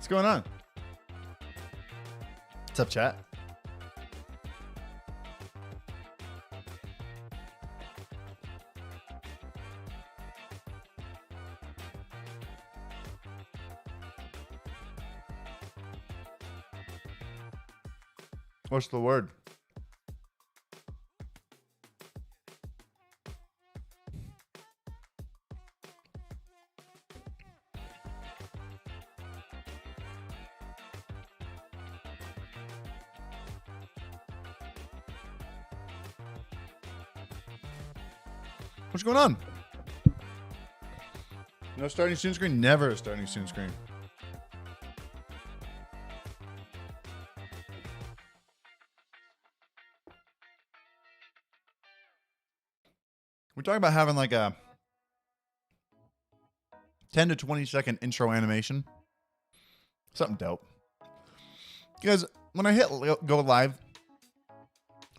What's going on? What's up, chat? What's the word? What's going on? No starting soon screen? Never a starting soon screen. We're talking about having like a 10 to 20 second intro animation. Something dope. Because when I hit go live,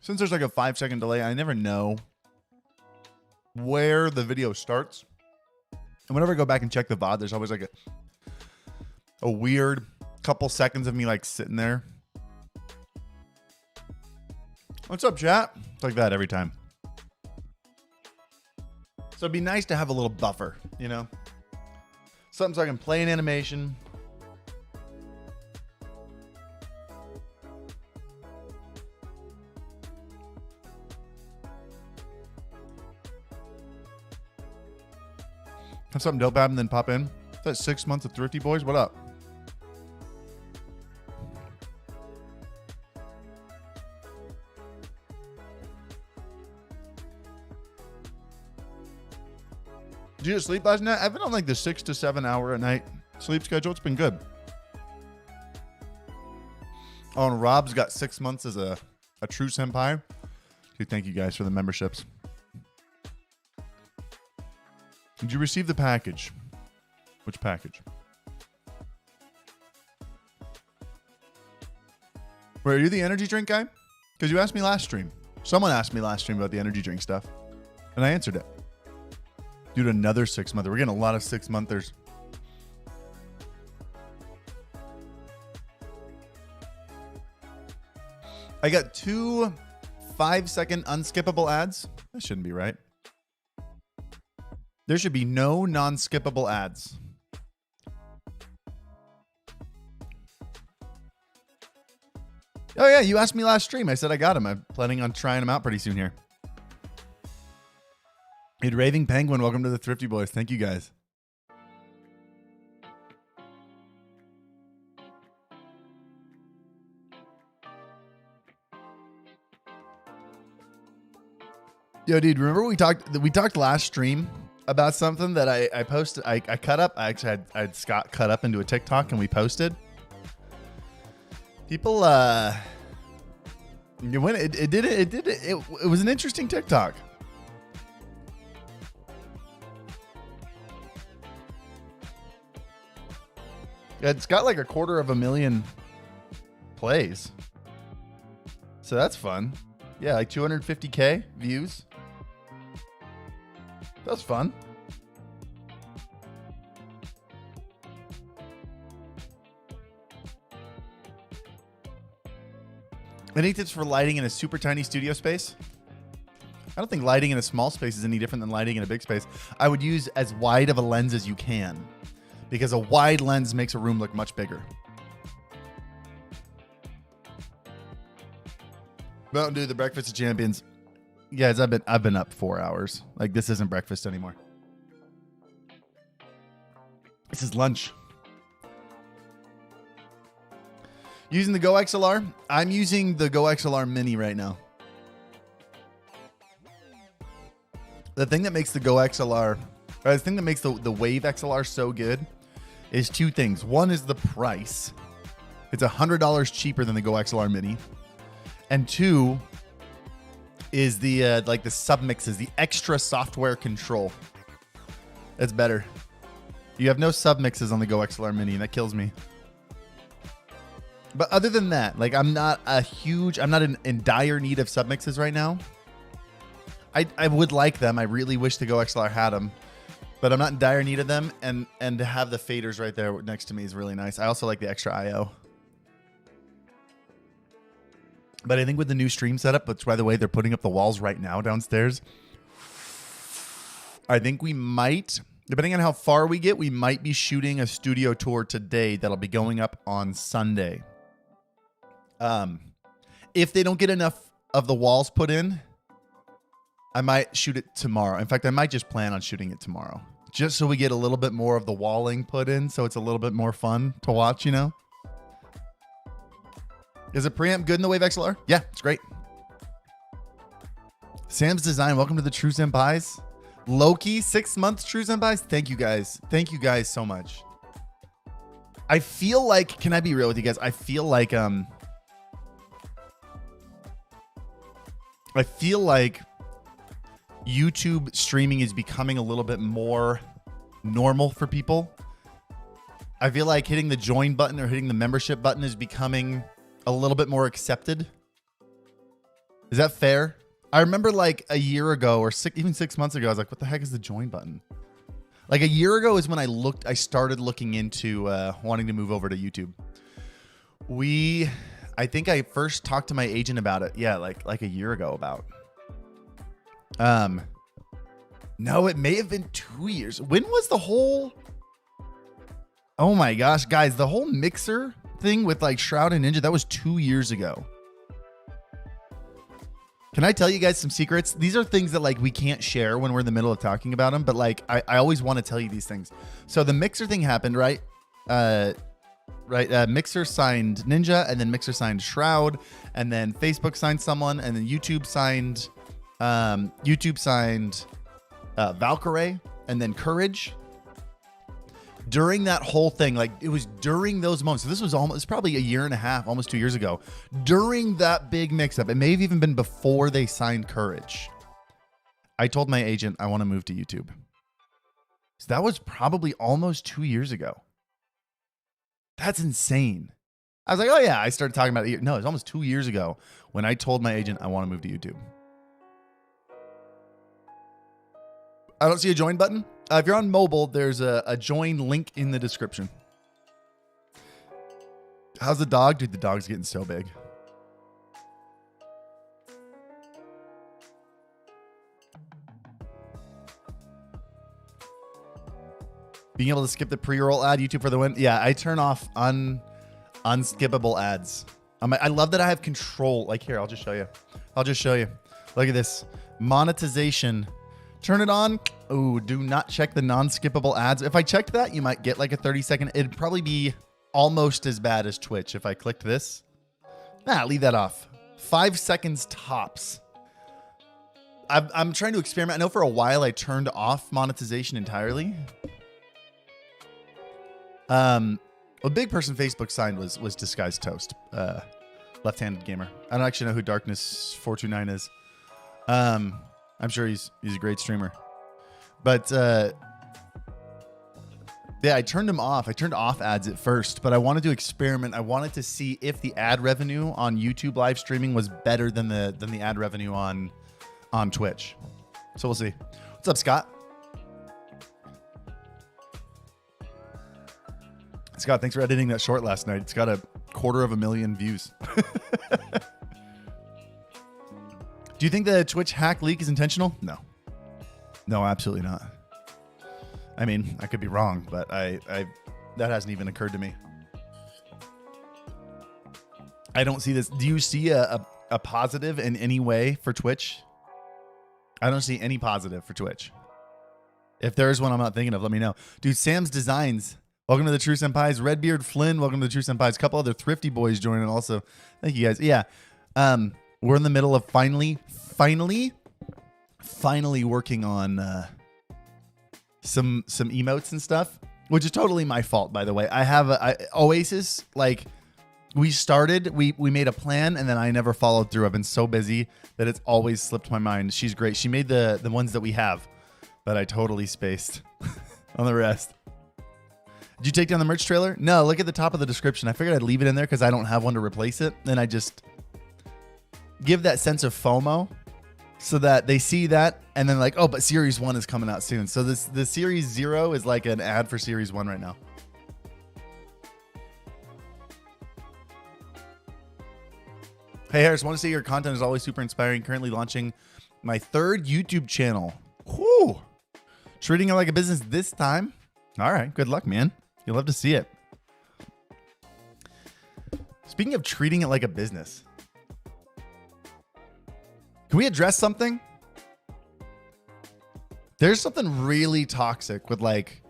since there's like a 5-second delay, I never know where the video starts. And whenever I go back and check the VOD, there's always like a weird couple seconds of me like sitting there. What's up, chat? It's like that every time. So it'd be nice to have a little buffer, you know? Something so I can play an animation. Have something dope happen, then pop in. That's 6 months of Thrifty Boys. What up? Did you just sleep last night? I've been on like the 6 to 7 hour a night sleep schedule. It's been good. Oh, and Rob's got 6 months as a true senpai. Dude, thank you guys for the memberships. Did you receive the package? Which package? Wait, are you the energy drink guy? Because you asked me last stream. Someone asked me last stream about the energy drink stuff. And I answered it. Dude, another 6 month. We're getting a lot of 6-monthers. I got 2 5-second unskippable ads. That shouldn't be right. There should be no non-skippable ads. Oh yeah, you asked me last stream. I said I got them. I'm planning on trying them out pretty soon here. Hey, Raving Penguin, welcome to the Thrifty Boys. Thank you guys. Yo, dude, remember we talked last stream about something that I posted. I cut up. I actually had Scott cut up into a TikTok and we posted. People, when it was an interesting TikTok. It's got like 250,000 plays. So that's fun. Yeah, like 250K views. That's fun. Any tips for lighting in a super tiny studio space? I don't think lighting in a small space is any different than lighting in a big space. I would use as wide of a lens as you can, because a wide lens makes a room look much bigger. Mountain Dew, the breakfast of champions. Guys, I've been up 4 hours. Like, this isn't breakfast anymore. This is lunch. Using the Go XLR? I'm using the Go XLR Mini right now. The thing that makes the Go XLR, or the thing that makes the Wave XLR so good is 2 things. One is the price. It's $100 cheaper than the Go XLR Mini. And 2 is the like the submixes, the extra software control. That's better. You have no submixes on the Go XLR Mini, and that kills me. But other than that, like, I'm not in dire need of submixes right now. I would like them. I really wish the Go XLR had them. but I'm not in dire need of them. And to have the faders right there next to me is really nice. I also like the extra IO. But I think with the new stream setup, which by the way, they're putting up the walls right now downstairs. I think we might, depending on how far we get, we might be shooting a studio tour today that'll be going up on Sunday. If they don't get enough of the walls put in, I might shoot it tomorrow. In fact, I might just plan on shooting it tomorrow, just so we get a little bit more of the walling put in, so it's a little bit more fun to watch, you know? Is it preamp good in the Wave XLR? Yeah, it's great. Sam's Design, welcome to the True Senpais. Loki, 6 months True Senpais. Thank you guys. Thank you guys so much. I feel like, can I be real with you guys? I feel like YouTube streaming is becoming a little bit more normal for people. I feel like hitting the join button or hitting the membership button is becoming a little bit more accepted. Is that fair? I remember like a year ago or even 6 months ago, I was like, what the heck is the join button? Like a year ago is when I started looking into wanting to move over to YouTube. I think I first talked to my agent about it. Yeah, like a year ago about. No, it may have been 2 years. When was the whole, oh my gosh, guys, the whole mixer thing with like Shroud and Ninja, that was 2 years ago. Can I tell you guys some secrets? These are things that like we can't share when we're in the middle of talking about them, but like I always want to tell you these things. So the mixer thing happened, right? Mixer signed Ninja, and then Mixer signed Shroud, and then Facebook signed someone, and then YouTube signed Valkyrie, and then Courage. During that whole thing, like it was during those moments. So this was almost probably a year and a half, almost 2 years ago. During that big mix-up, it may have even been before they signed Courage. I told my agent I want to move to YouTube. So that was probably almost 2 years ago. That's insane. I was like, oh yeah, I started talking about it. No, it was almost 2 years ago when I told my agent I want to move to YouTube. I don't see a join button. If you're on mobile, there's a join link in the description. How's the dog? Dude, the dog's getting so big. Being able to skip the pre-roll ad, YouTube for the win. Yeah, I turn off unskippable ads. I love that I have control. Like here, I'll just show you. Look at this. Monetization. Turn it on. Oh, do not check the non-skippable ads. If I checked that, you might get like a 30-second. It'd probably be almost as bad as Twitch if I clicked this. Leave that off. 5 seconds tops. I'm trying to experiment. I know for a while I turned off monetization entirely. A big person Facebook signed was Disguised Toast, left-handed gamer. I don't actually know who Darkness 429 is. I'm sure he's a great streamer, but yeah, I turned him off. I turned off ads at first, but I wanted to experiment. I wanted to see if the ad revenue on YouTube live streaming was better than the ad revenue on Twitch. So we'll see. What's up, Scott? Scott, thanks for editing that short last night. It's got 250,000 views. Do you think the Twitch hack leak is intentional? No. No, absolutely not. I mean, I could be wrong, but that hasn't even occurred to me. I don't see this. Do you see a positive in any way for Twitch? I don't see any positive for Twitch. If there's one I'm not thinking of, let me know. Dude, Sam's Designs. Welcome to the True Senpais. Redbeard Flynn, welcome to the True Senpais. A couple other thrifty boys joining also. Thank you guys. Yeah. We're in the middle of finally working on some emotes and stuff, which is totally my fault, by the way. I have Oasis, like we made a plan and then I never followed through. I've been so busy that it's always slipped my mind. She's great. She made the ones that we have, but I totally spaced on the rest. Did you take down the merch trailer? No, look at the top of the description. I figured I'd leave it in there because I don't have one to replace it. Then I just give that sense of FOMO. so that they see that and then like, oh, but series 1 is coming out soon. So the series 0 is like an ad for series 1 right now. Hey Harris, want to say your content is always super inspiring. Currently launching my 3rd YouTube channel. Whew. Treating it like a business this time. All right, good luck, man. You'll love to see it. Speaking of treating it like a business, can we address something? There's something really toxic with like,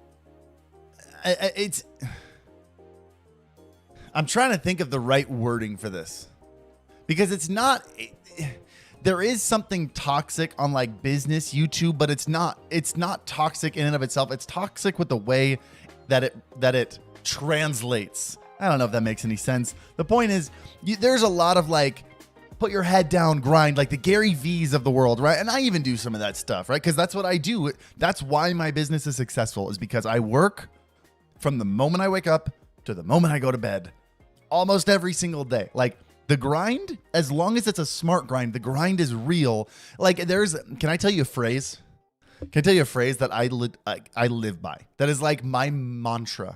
I'm trying to think of the right wording for this. Because it's not, there is something toxic on like business YouTube, but it's not toxic in and of itself. It's toxic with the way that it translates. I don't know if that makes any sense. The point is, there's a lot of like, put your head down, grind, like the Gary V's of the world, right? And I even do some of that stuff, right? Because that's what I do. That's why my business is successful, is because I work from the moment I wake up to the moment I go to bed, almost every single day. Like, the grind, as long as it's a smart grind, the grind is real. Like can I tell you a phrase? Can I tell you a phrase that I live by? That is like my mantra.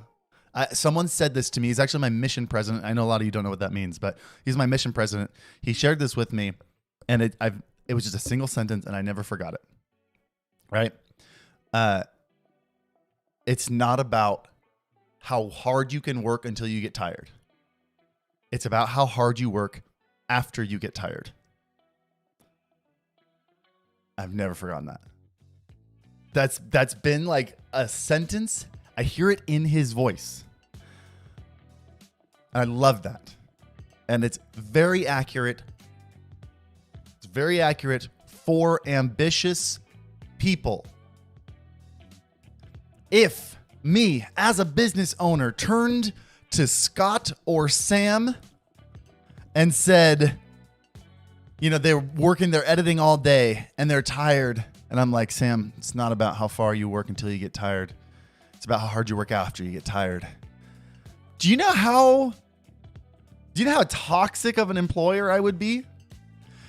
Someone said this to me. He's actually my mission president. I know a lot of you don't know what that means, but he's my mission president. He shared this with me, and it was just a single sentence, and I never forgot it. Right? It's not about how hard you can work until you get tired. It's about how hard you work after you get tired. I've never forgotten that. That's been like a sentence. I hear it in his voice. I love that. And it's very accurate. It's very accurate for ambitious people. If me, as a business owner, turned to Scott or Sam and said, you know, they're editing all day and they're tired. And I'm like, Sam, it's not about how far you work until you get tired. It's about how hard you work after you get tired. Do you know how toxic of an employer I would be?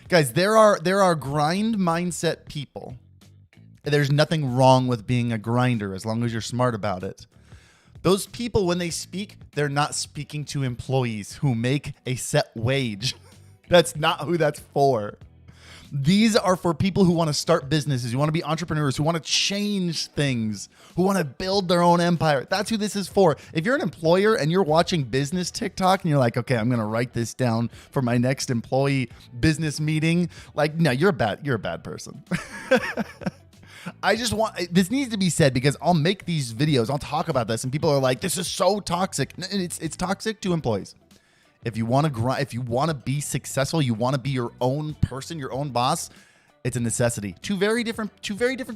Guys, there are grind mindset people. There's nothing wrong with being a grinder as long as you're smart about it. Those people, when they speak, they're not speaking to employees who make a set wage. That's not who that's for. These are for people who want to start businesses, who want to be entrepreneurs, who want to change things, who want to build their own empire. That's who this is for. If you're an employer and you're watching business TikTok and you're like, okay, I'm going to write this down for my next employee business meeting. Like, no, you're a bad person. I just want, this needs to be said because I'll make these videos, I'll talk about this and people are like, this is so toxic. It's toxic to employees. If you want to grind, if you want to be successful, you want to be your own person, your own boss, it's a necessity. Two very different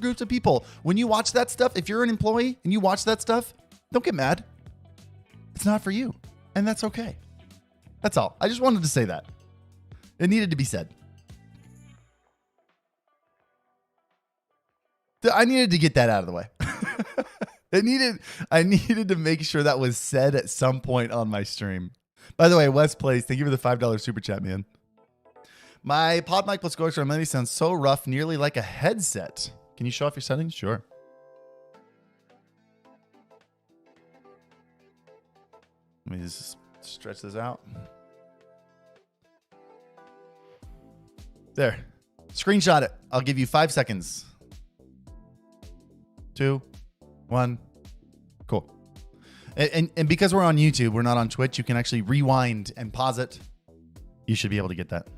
groups of people. When you watch that stuff, if you're an employee and you watch that stuff, don't get mad. It's not for you. And that's okay. That's all. I just wanted to say that. It needed to be said. I needed to get that out of the way. I needed to make sure that was said at some point on my stream. By the way, Wes Plays, thank you for the $5 super chat, man. My pod mic plus Ghost Remedy sounds so rough, nearly like a headset. Can you show off your settings? Sure. Let me just stretch this out. There. Screenshot it. I'll give you 5 seconds. 2, 1. Cool. And because we're on YouTube, we're not on Twitch, you can actually rewind and pause it. You should be able to get that.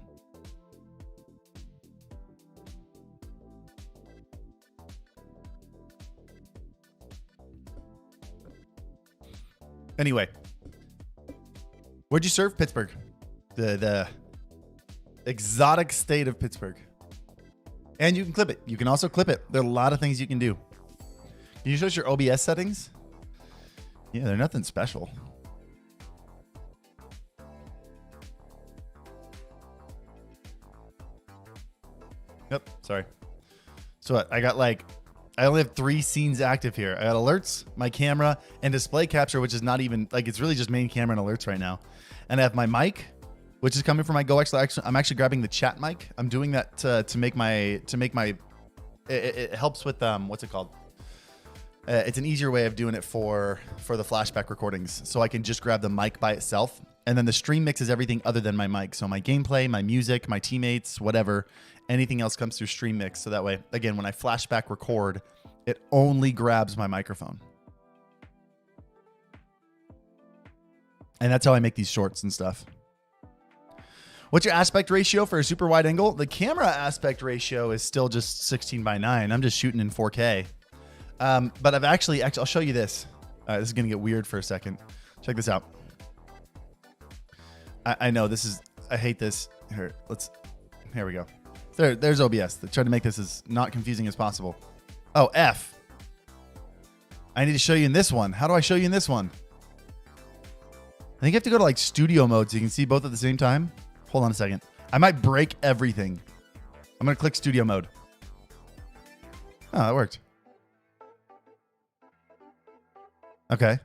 Anyway, where'd you serve? Pittsburgh. The exotic state of Pittsburgh. And you can clip it. You can also clip it. There are a lot of things you can do. Can you show us your OBS settings? Yeah, they're nothing special. Yep, sorry. So what? I only have 3 scenes active here. I got alerts, my camera, and display capture, which is not even, like, it's really just main camera and alerts right now. And I have my mic, which is coming from my GoXLR. I'm actually grabbing the chat mic. I'm doing that to make my it helps with what's it called? It's an easier way of doing it for the flashback recordings. So I can just grab the mic by itself. And then the stream mix is everything other than my mic. So my gameplay, my music, my teammates, whatever, anything else comes through stream mix. So that way, again, when I flashback record, it only grabs my microphone. And that's how I make these shorts and stuff. What's your aspect ratio for a super wide angle? The camera aspect ratio is still just 16:9. I'm just shooting in 4K. But I've actually, I'll show you this. This is going to get weird for a second. Check this out. I know this is, I hate this. Here we go. There's OBS. They tried to make this as not confusing as possible. Oh, F. I need to show you in this one. How do I show you in this one? I think you have to go to like studio mode so you can see both at the same time. Hold on a second. I might break everything. I'm going to click studio mode. Oh, that worked. Okay.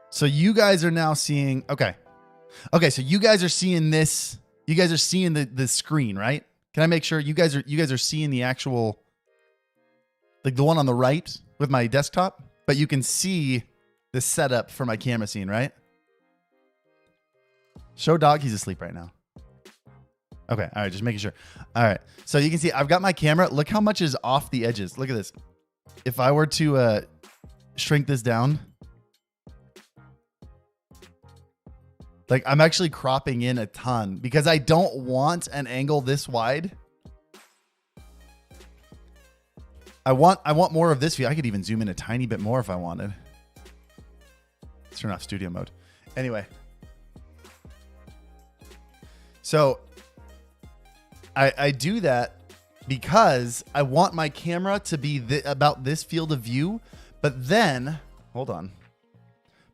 So you guys are now seeing, okay. So you guys are seeing this. You guys are seeing the screen, right? Can I make sure you guys are seeing the actual, like the one on the right with my desktop, but you can see the setup for my camera scene, right? Show dog, he's asleep right now. Okay, all right, just making sure. All right, so you can see I've got my camera. Look how much is off the edges. Look at this. If I were to shrink this down, like I'm actually cropping in a ton because I don't want an angle this wide. I want more of this view. I could even zoom in a tiny bit more if I wanted. Let's turn off studio mode. Anyway. So I do that because I want my camera to be about this field of view, but then, hold on.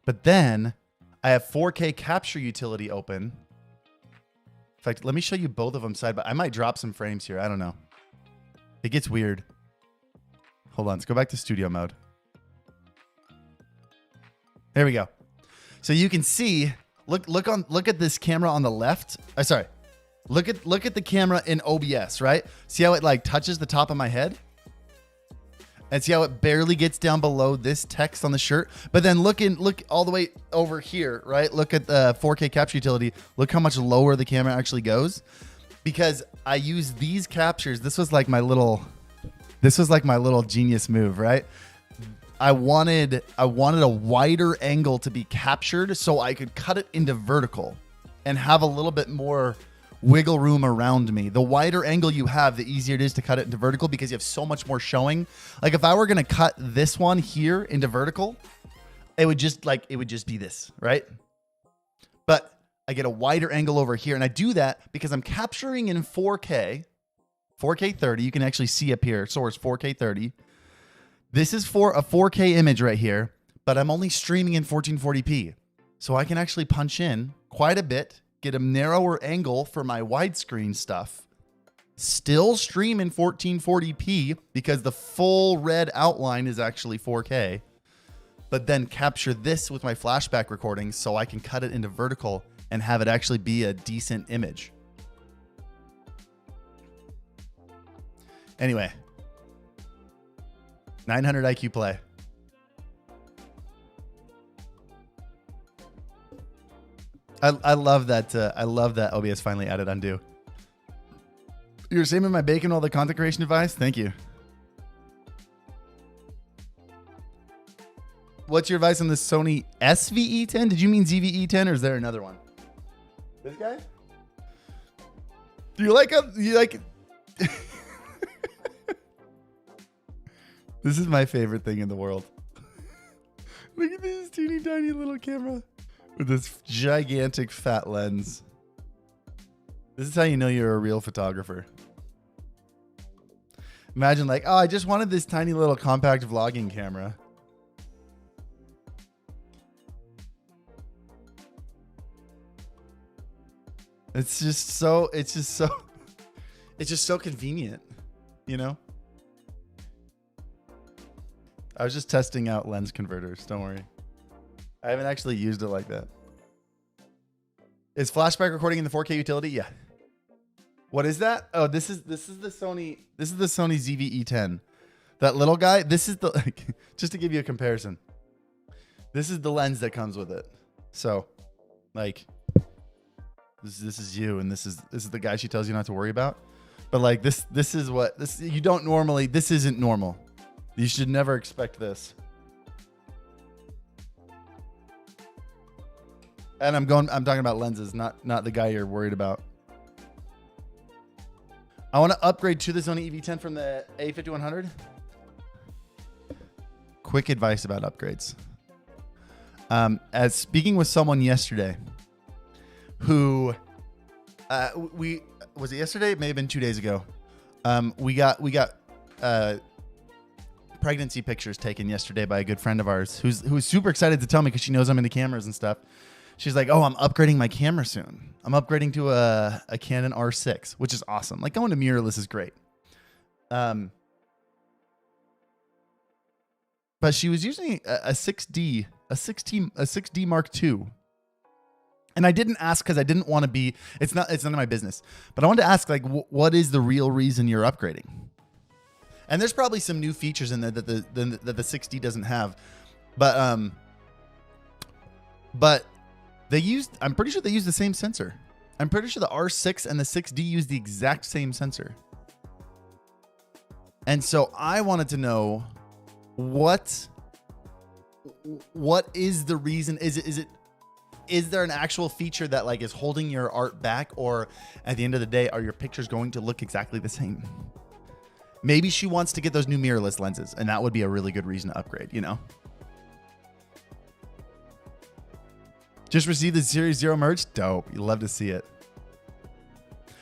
But then I have 4K capture utility open. In fact, let me show you both of them side by side. I might drop some frames here. I don't know. It gets weird. Hold on. Let's go back to studio mode. There we go. So you can see, look at this camera on the left. Sorry. Look at the camera in OBS, right? See how it like touches the top of my head? And see how it barely gets down below this text on the shirt? But then look all the way over here, right? Look at the 4K capture utility. Look how much lower the camera actually goes. Because I use these captures. This was like my little genius move, right? I wanted a wider angle to be captured so I could cut it into vertical and have a little bit more wiggle room around me. The wider angle you have, the easier it is to cut it into vertical because you have so much more showing. Like if I were going to cut this one here into vertical, it would just be this, right? But I get a wider angle over here, and I do that because I'm capturing in 4K 30. You can actually see up here, source 4K 30. This is for a 4K image right here, but I'm only streaming in 1440p. So I can actually punch in quite a bit, get a narrower angle for my widescreen stuff, still stream in 1440p because the full red outline is actually 4K, but then capture this with my flashback recordings so I can cut it into vertical and have it actually be a decent image. Anyway, 900 IQ play. I love that. I love that OBS finally added undo. You're saving my bacon all the content creation advice. Thank you. What's your advice on the Sony SVE10? Did you mean ZVE10 or is there another one? This guy? Do you like him? You like? This is my favorite thing in the world. Look at this teeny tiny little camera with this gigantic fat lens. This is how you know you're a real photographer. Imagine like, oh, I just wanted this tiny little compact vlogging camera. It's just so convenient, you know? I was just testing out lens converters. Don't worry. I haven't actually used it like that. Is flashback recording in the 4K utility? Yeah. What is that? Oh, this is the Sony ZV-E10. That little guy. This is the just to give you a comparison. This is the lens that comes with it. So, like, this is you, and this is the guy she tells you not to worry about. But like this is what you don't normally. This isn't normal. You should never expect this. And I'm talking about lenses, not the guy you're worried about. I want to upgrade to the Sony EV10 from the A5100. Quick advice about upgrades. As speaking with someone yesterday who was it yesterday? It may have been 2 days ago. We got pregnancy pictures taken yesterday by a good friend of ours who's super excited to tell me because she knows I'm into cameras and stuff. She's like, "Oh, I'm upgrading my camera soon. I'm upgrading to a Canon R6, which is awesome. Like going to mirrorless is great." But she was using a 6D Mark II. And I didn't ask because I didn't want to be. It's none of my business. But I wanted to ask, like, what is the real reason you're upgrading? And there's probably some new features in there that the 6D doesn't have, but they used. I'm pretty sure they use the same sensor. I'm pretty sure the R6 and the 6D use the exact same sensor. And so I wanted to know what is the reason? Is there an actual feature that like is holding your art back, or at the end of the day, are your pictures going to look exactly the same? Maybe she wants to get those new mirrorless lenses, and that would be a really good reason to upgrade, you know? Just received the Series 0 merch? Dope. You love to see it.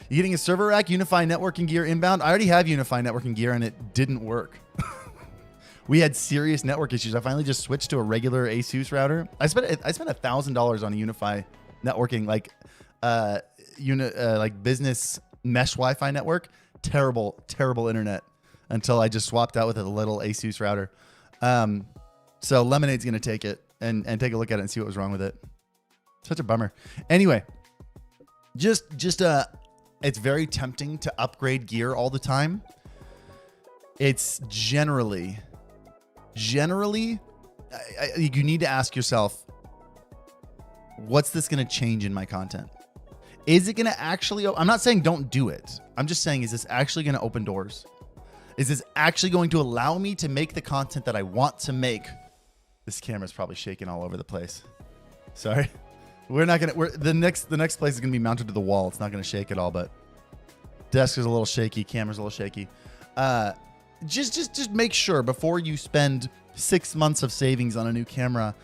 You getting a server rack, Unify networking gear inbound? I already have Unify networking gear, and it didn't work. We had serious network issues. I finally just switched to a regular ASUS router. I spent $1,000 on a Unify networking, like business mesh Wi-Fi network. Terrible internet until I just swapped out with a little ASUS router. So Lemonade's gonna take it and take a look at it and see what was wrong with it. Such a bummer. Anyway, just it's very tempting to upgrade gear all the time. It's generally, you need to ask yourself, what's this going to change in my content? Is it going to actually, I'm not saying don't do it. I'm just saying, is this actually going to open doors? Is this actually going to allow me to make the content that I want to make? This camera's probably shaking all over the place. Sorry. The next place is going to be mounted to the wall. It's not going to shake at all, but desk is a little shaky. Camera's a little shaky. Just make sure before you spend 6 months of savings on a new camera,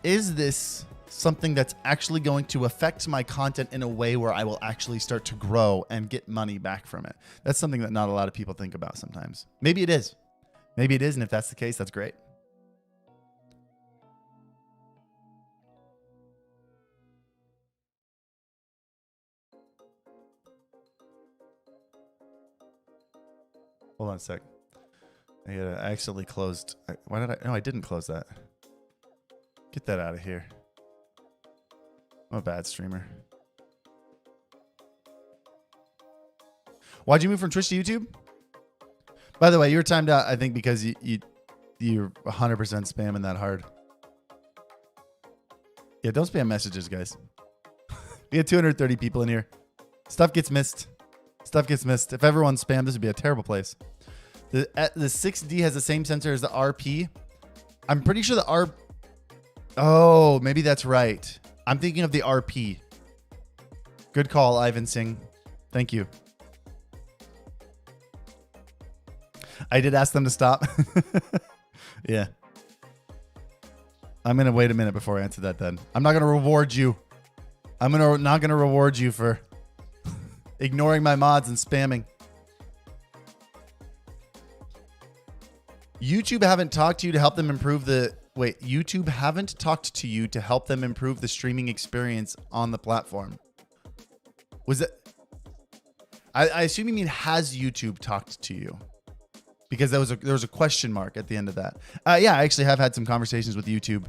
is this something that's actually going to affect my content in a way where I will actually start to grow and get money back from it? That's something that not a lot of people think about sometimes. Maybe it is. Maybe it is, and if that's the case, that's great. Hold on a sec. I accidentally closed. Why did I? No, I didn't close that. Get that out of here. I'm a bad streamer. Why'd you move from Twitch to YouTube? By the way, you were timed out, I think, because you're 100% spamming that hard. Yeah, don't spam messages, guys. We had 230 people in here. Stuff gets missed. If everyone spammed, this would be a terrible place. The 6D has the same sensor as the RP. I'm pretty sure the R... Oh, maybe that's right. I'm thinking of the RP. Good call, Ivan Singh. Thank you. I did ask them to stop. Yeah. I'm going to wait a minute before I answer that then. I'm not going to reward you. I'm not going to reward you for ignoring my mods and spamming. YouTube haven't talked to you to help them improve the... Wait, YouTube haven't talked to you to help them improve the streaming experience on the platform. Was it... I assume you mean, has YouTube talked to you? Because there was a question mark at the end of that. Yeah, I actually have had some conversations with YouTube.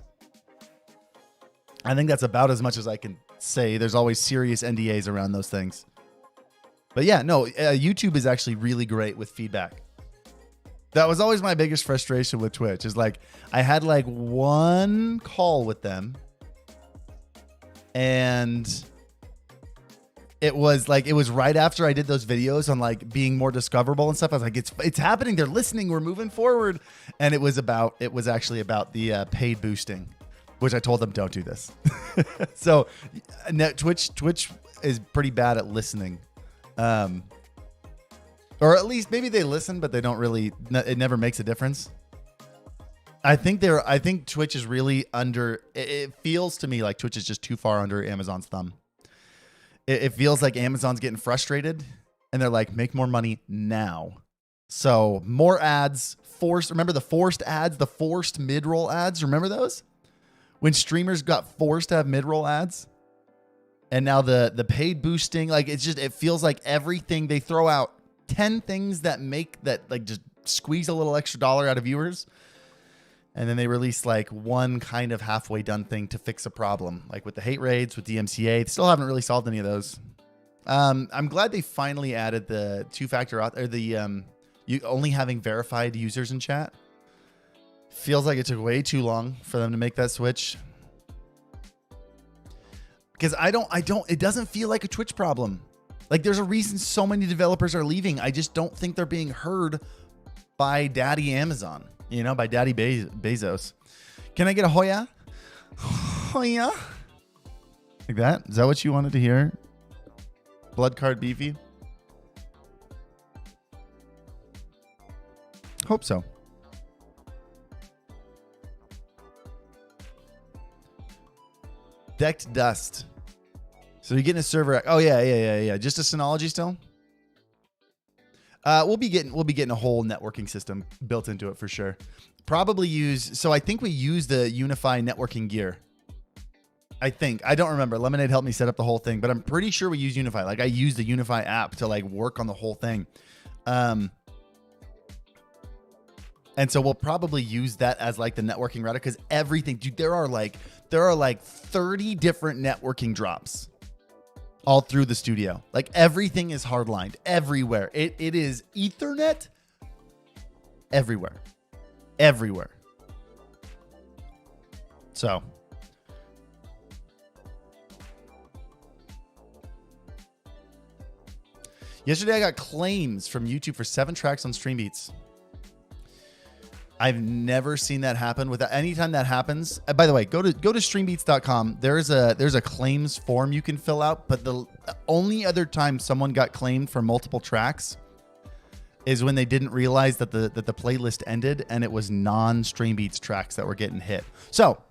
I think that's about as much as I can say there's always serious NDAs around those things. But yeah, no, YouTube is actually really great with feedback. That was always my biggest frustration with Twitch is like, I had like one call with them and it was right after I did those videos on like being more discoverable and stuff. I was like, it's happening. They're listening. We're moving forward. And it was actually about the paid boosting, which I told them, don't do this. So Twitch is pretty bad at listening. Or at least maybe they listen, but they don't really, it never makes a difference. I think Twitch is really under, it feels to me like Twitch is just too far under Amazon's thumb. It feels like Amazon's getting frustrated and they're like, make more money now. So more ads, remember the forced ads, the forced mid-roll ads? Remember those? When streamers got forced to have mid-roll ads? And now the paid boosting, like it feels like everything they throw out, 10 things that like just squeeze a little extra dollar out of viewers. And then they release like one kind of halfway done thing to fix a problem, like with the hate raids, with DMCA. They still haven't really solved any of those. I'm glad they finally added the two-factor or the you only having verified users in chat. Feels like it took way too long for them to make that switch. Because it doesn't feel like a Twitch problem. Like there's a reason so many developers are leaving. I just don't think they're being heard by Daddy Amazon, by Daddy Bezos. Can I get a Hoya? Hoya? Like that? Is that what you wanted to hear? Blood card beefy? Hope so. Decked Dust. So you're getting a server. Oh yeah. Just a Synology still. We'll be getting a whole networking system built into it for sure. Probably use. So I think we use the Unify networking gear. I don't remember. Lemonade helped me set up the whole thing, but I'm pretty sure we use Unify. Like I use the Unify app to like work on the whole thing. And so we'll probably use that as like the networking router because everything, dude, there are like 30 different networking drops all through the studio. Like everything is hardlined everywhere. It is Ethernet everywhere. So yesterday I got claims from YouTube for 7 tracks on StreamBeats. I've never seen that happen. Anytime that happens, by the way, go to streambeats.com. There's a claims form you can fill out, but the only other time someone got claimed for multiple tracks is when they didn't realize that the playlist ended and it was non-StreamBeats tracks that were getting hit. So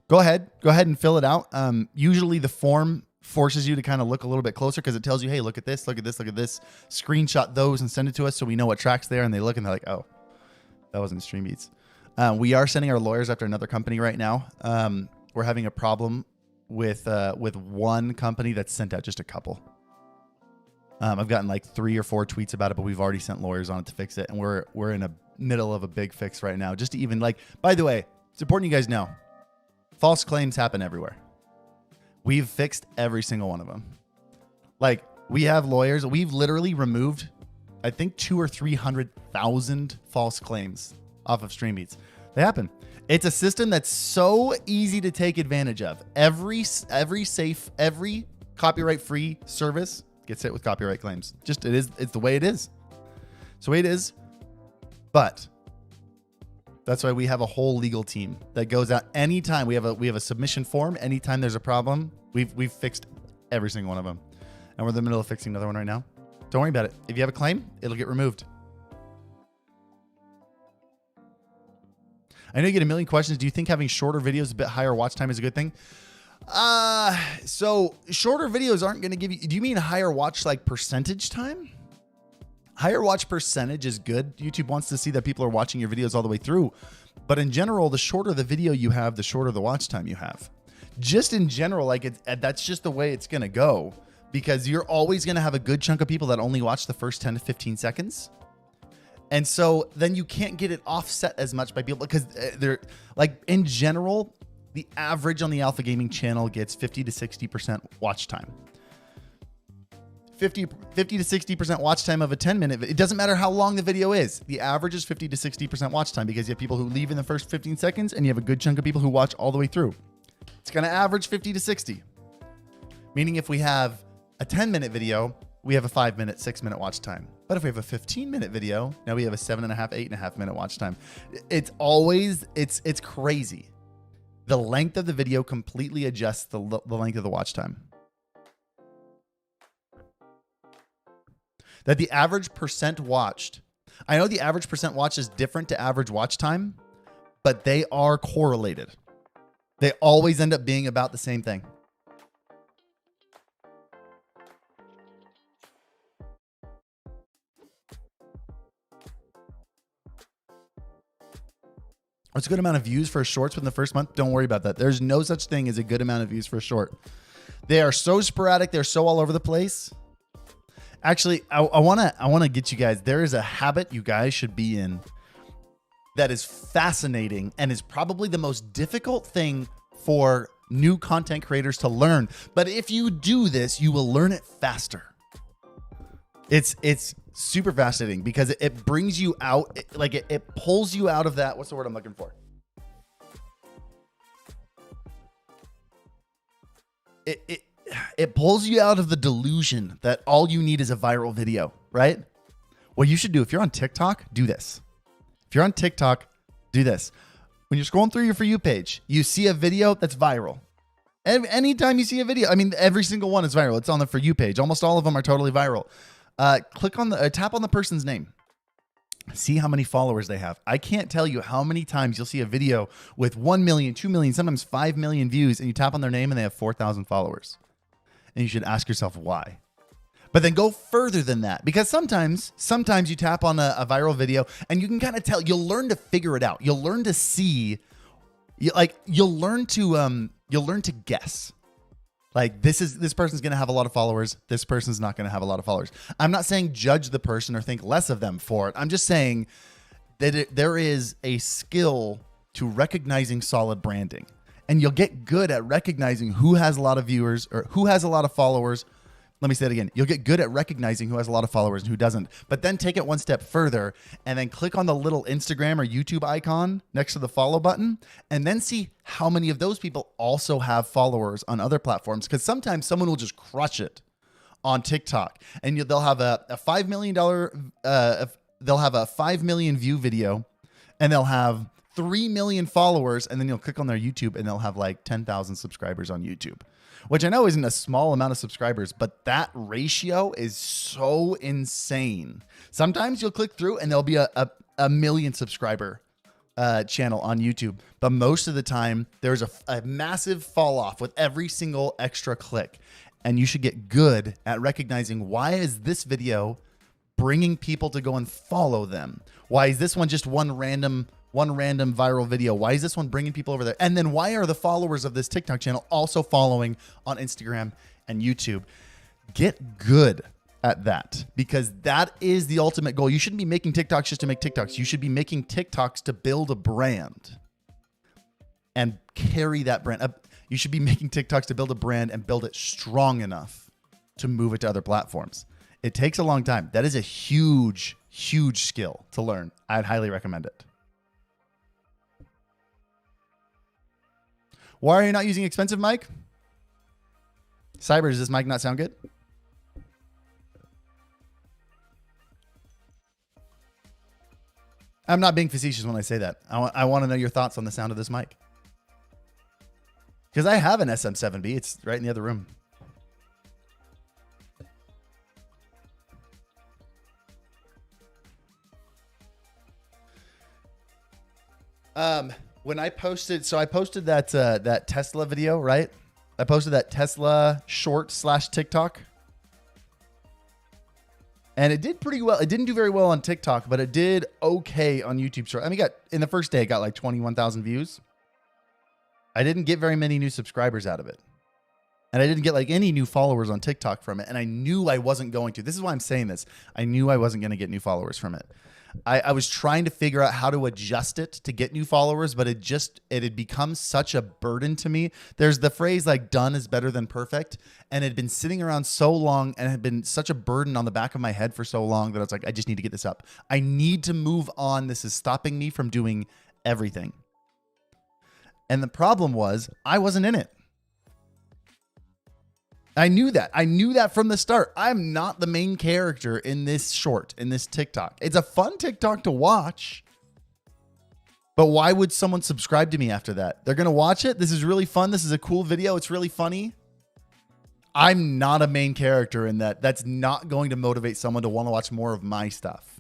go ahead and fill it out. Usually the form forces you to kind of look a little bit closer because it tells you, hey, look at this, screenshot those and send it to us so we know what tracks they are, and they look and they're like, oh, that wasn't StreamBeats. We are sending our lawyers after another company right now. We're having a problem with one company that's sent out just a couple. I've gotten like 3 or 4 tweets about it, but we've already sent lawyers on it to fix it, and we're in a middle of a big fix right now. Just to even like, by the way, it's important you guys know, false claims happen everywhere. We've fixed every single one of them. Like we have lawyers. We've literally removed, I think 200,000 or 300,000 false claims off of StreamBeats. They happen. It's a system that's so easy to take advantage of. Every copyright-free service gets hit with copyright claims. It's the way it is. It's the way it is. But that's why we have a whole legal team that goes out anytime. We have a submission form. Anytime there's a problem, we've fixed every single one of them. And we're in the middle of fixing another one right now. Don't worry about it. If you have a claim, it'll get removed. I know you get a million questions. Do you think having shorter videos, a bit higher watch time is a good thing? So shorter videos aren't going to give you, do you mean higher watch like percentage time? Higher watch percentage is good. YouTube wants to see that people are watching your videos all the way through. But in general, the shorter the video you have, the shorter the watch time you have. Just in general, like that's just the way it's going to go. Because you're always going to have a good chunk of people that only watch the first 10 to 15 seconds. And so then you can't get it offset as much by people because they're like, in general, The average on the Alpha Gaming channel gets 50 to 60% watch time. 50 to 60% watch time of a 10-minute video. It doesn't matter how long the video is. The average is 50 to 60% watch time because you have people who leave in the first 15 seconds and you have a good chunk of people who watch all the way through. It's going to average 50 to 60. Meaning if we have a 10-minute video, we have a 5-minute, 6-minute watch time. But if we have a 15-minute video, now we have a 7.5, 8.5 minute watch time. It's always, it's crazy. The length of the video completely adjusts the length of the watch time. That the average percent watched. I know the average percent watched is different to average watch time, but they are correlated. They always end up being about the same thing. What's a good amount of views for shorts within the first month? Don't worry about that. There's no such thing as a good amount of views for a short. They are so sporadic. They're so all over the place. Actually, I wanna get you guys. There is a habit you guys should be in that is fascinating and is probably the most difficult thing for new content creators to learn. But if you do this, you will learn it faster. It's super fascinating because it brings you out, it pulls you out of that. What's the word I'm looking for? It pulls you out of the delusion that all you need is a viral video, right? What you should do, if you're on TikTok, do this. If you're on TikTok, do this. When you're scrolling through your For You page, you see a video that's viral. Anytime you see a video, I mean, every single one is viral. It's on the For You page. Almost all of them are totally viral. Click on tap on the person's name. See how many followers they have. I can't tell you how many times you'll see a video with 1 million, 2 million, sometimes 5 million views, and you tap on their name and they have 4,000 followers. And you should ask yourself why. But then go further than that, because sometimes you tap on a viral video and you can kind of tell. You'll learn to figure it out. You'll learn to see. You'll learn to guess. Like this person's going to have a lot of followers. This person's not going to have a lot of followers. I'm not saying judge the person or think less of them for it. I'm just saying that there is a skill to recognizing solid branding. And you'll get good at recognizing who has a lot of viewers or who has a lot of followers. Let me say it again. You'll get good at recognizing who has a lot of followers and who doesn't. But then take it one step further and then click on the little Instagram or YouTube icon next to the follow button and then see how many of those people also have followers on other platforms. Because sometimes someone will just crush it on TikTok and they'll have a $5 million, they'll have a 5 million view video and they'll have 3 million followers, and then you'll click on their YouTube and they'll have like 10,000 subscribers on YouTube, which I know isn't a small amount of subscribers, but that ratio is so insane. Sometimes you'll click through and there'll be a million subscriber channel on YouTube, but most of the time there's a massive fall off with every single extra click. And you should get good at recognizing, why is this video bringing people to go and follow them? Why is this one just one random viral video? Why is this one bringing people over there? And then why are the followers of this TikTok channel also following on Instagram and YouTube? Get good at that, because that is the ultimate goal. You shouldn't be making TikToks just to make TikToks. You should be making TikToks to build a brand and carry that brand up. You should be making TikToks to build a brand and build it strong enough to move it to other platforms. It takes a long time. That is a huge, huge skill to learn. I'd highly recommend it. Why are you not using expensive mic? Cyber, does this mic not sound good? I'm not being facetious when I say that. I want to know your thoughts on the sound of this mic. Because I have an SM7B. It's right in the other room. When I posted, so I posted that Tesla video, right? I posted that Tesla short / TikTok. And it did pretty well. It didn't do very well on TikTok, but it did okay on YouTube short. I mean, in the first day, it got like 21,000 views. I didn't get very many new subscribers out of it. And I didn't get like any new followers on TikTok from it. And I knew I wasn't going to. This is why I'm saying this. I knew I wasn't going to get new followers from it. I was trying to figure out how to adjust it to get new followers, but it had become such a burden to me. There's the phrase like done is better than perfect. And it had been sitting around so long and had been such a burden on the back of my head for so long that I was like, I just need to get this up. I need to move on. This is stopping me from doing everything. And the problem was I wasn't in it. I knew that. I knew that from the start. I'm not the main character in this short, in this TikTok. It's a fun TikTok to watch. But why would someone subscribe to me after that? They're going to watch it. This is really fun. This is a cool video. It's really funny. I'm not a main character in that. That's not going to motivate someone to want to watch more of my stuff.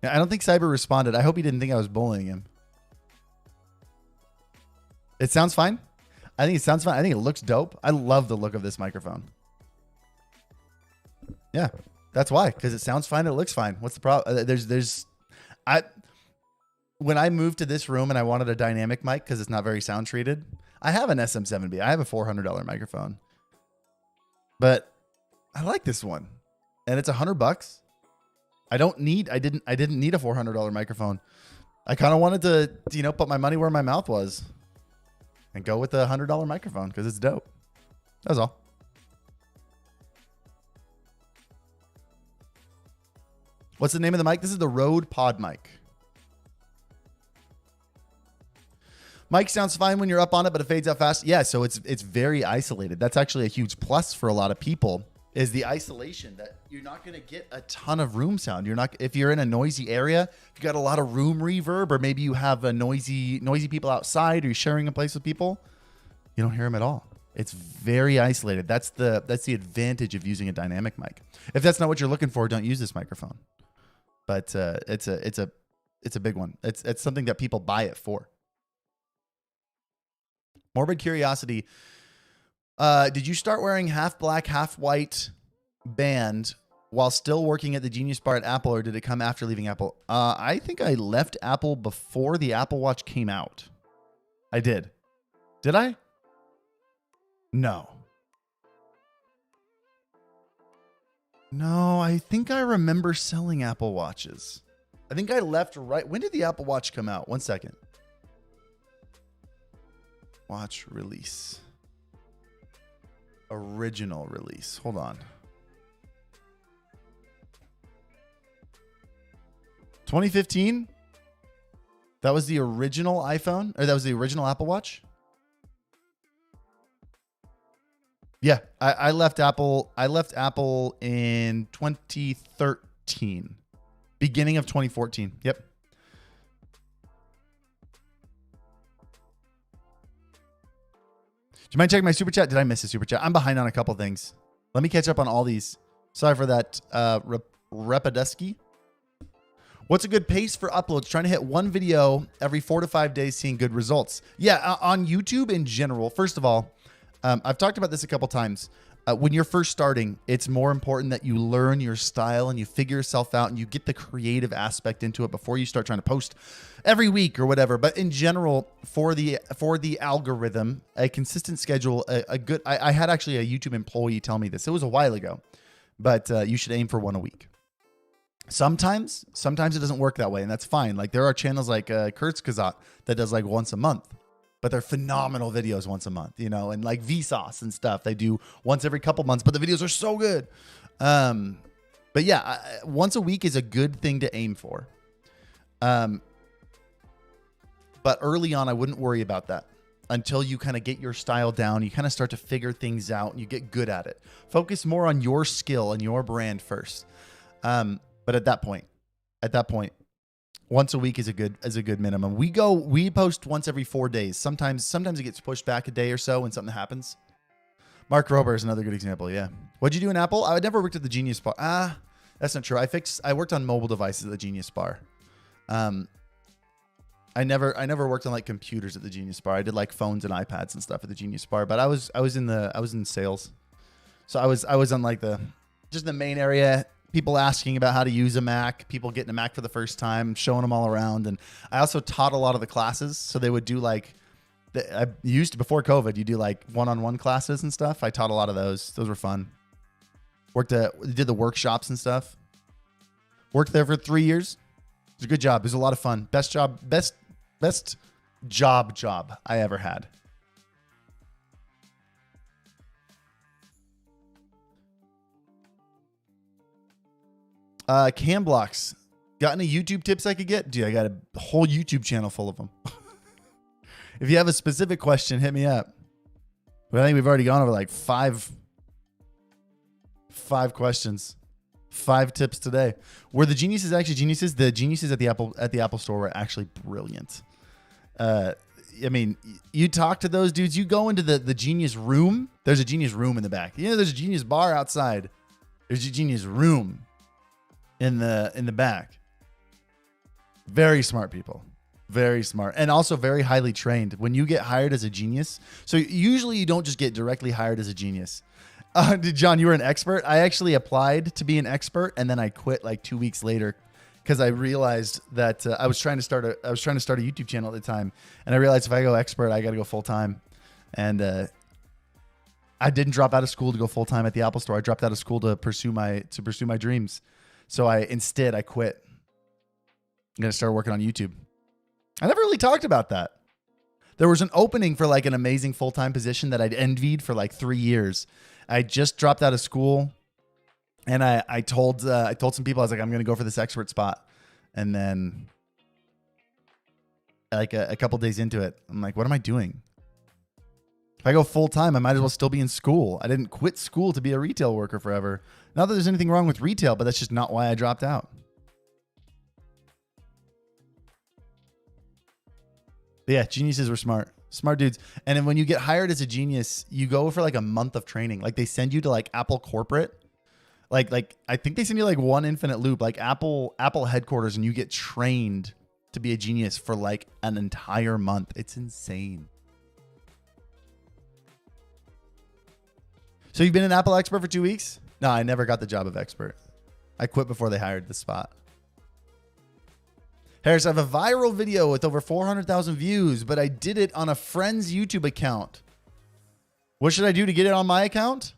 I don't think Cyber responded. I hope he didn't think I was bullying him. It sounds fine. I think it sounds fine. I think it looks dope. I love the look of this microphone. Yeah, that's why. Because it sounds fine. It looks fine. What's the problem? When I moved to this room and I wanted a dynamic mic because it's not very sound treated, I have an SM7B. I have a $400 microphone. But I like this one. And it's $100. I didn't need a $400 microphone. I kind of wanted to, put my money where my mouth was and go with the $100 microphone because it's dope. That's all. What's the name of the mic? This is the Rode Pod mic. Mic sounds fine when you're up on it, but it fades out fast. Yeah, so it's very isolated. That's actually a huge plus for a lot of people. Is the isolation that you're not going to get a ton of room sound. If you're in a noisy area, if you got a lot of room reverb, or maybe you have a noisy people outside, or you're sharing a place with people, you don't hear them at all. It's very isolated. That's the advantage of using a dynamic mic. If that's not what you're looking for, don't use this microphone. But it's a big one. It's something that people buy it for. Morbid curiosity. Did you start wearing half black, half white band while still working at the Genius Bar at Apple, or did it come after leaving Apple? I think I left Apple before the Apple Watch came out. I did. Did I? No. No, I think I remember selling Apple Watches. I think I left right. When did the Apple Watch come out? 1 second. Watch release. Original release. Hold on. 2015? That was the original iPhone? Or that was the original Apple Watch? Yeah, I left Apple in 2013. Beginning of 2014. Yep. Do you mind checking my super chat? Did I miss a super chat? I'm behind on a couple things. Let me catch up on all these. Sorry for that, Repadeski. What's a good pace for uploads? Trying to hit one video every 4 to 5 days, seeing good results. Yeah, on YouTube in general. First of all, I've talked about this a couple times. When you're first starting, it's more important that you learn your style and you figure yourself out and you get the creative aspect into it before you start trying to post every week or whatever. But in general, for the algorithm, a consistent schedule, a good. I had actually a YouTube employee tell me this. It was a while ago, but you should aim for one a week. Sometimes it doesn't work that way, and that's fine. Like there are channels like Kurzgesagt that does like once a month. But they're phenomenal videos once a month, and like Vsauce and stuff. They do once every couple months, but the videos are so good. But yeah, once a week is a good thing to aim for. But early on, I wouldn't worry about that until you kind of get your style down. You kind of start to figure things out and you get good at it. Focus more on your skill and your brand first. But at that point, once a week is a good minimum. We post once every 4 days. Sometimes it gets pushed back a day or so when something happens. Mark Rober is another good example. Yeah. What'd you do in Apple? I never worked at the Genius Bar. That's not true. I worked on mobile devices at the Genius Bar. I never worked on like computers at the Genius Bar. I did like phones and iPads and stuff at the Genius Bar, but I was in sales. So I was on like just the main area. People asking about how to use a Mac, people getting a Mac for the first time, showing them all around. And I also taught a lot of the classes. So they would do like I used to, before COVID, you do like one-on-one classes and stuff. I taught a lot of those. Those were fun. Did the workshops and stuff. Worked there for 3 years. It was a good job. It was a lot of fun. Best job I ever had. Cam blocks. Got any YouTube tips I could get? Dude, I got a whole YouTube channel full of them. If you have a specific question, hit me up. But I think we've already gone over like five questions, 5 tips today. Were the geniuses actually geniuses? The geniuses at the Apple store were actually brilliant. I mean, you talk to those dudes. You go into the genius room. There's a genius room in the back. You know, there's a genius bar outside. There's a genius room in the back. Very smart people. Very smart. And also very highly trained. When you get hired as a genius, so usually you don't just get directly hired as a genius. John, you were an expert. I actually applied to be an expert, and then I quit like 2 weeks later because I realized that I was trying to start a YouTube channel at the time, and I realized if I go expert, I got to go full time. And I didn't drop out of school to go full time at the Apple store. I dropped out of school to pursue my dreams. So I quit. I'm gonna start working on YouTube. I never really talked about that. There was an opening for like an amazing full-time position that I'd envied for like 3 years. I just dropped out of school, and I told some people, I was like, I'm going to go for this expert spot. And then like a couple days into it, I'm like, what am I doing? If I go full-time, I might as well still be in school. I didn't quit school to be a retail worker forever. Not that there's anything wrong with retail, but that's just not why I dropped out. But yeah, geniuses were smart dudes. And then when you get hired as a genius, you go for like a month of training. Like they send you to like Apple corporate. Like I think they send you like one infinite loop, like Apple headquarters, and you get trained to be a genius for like an entire month. It's insane. So you've been an Apple expert for 2 weeks? No, I never got the job of expert. I quit before they hired the spot. Harris, I have a viral video with over 400,000 views, but I did it on a friend's YouTube account. What should I do to get it on my account?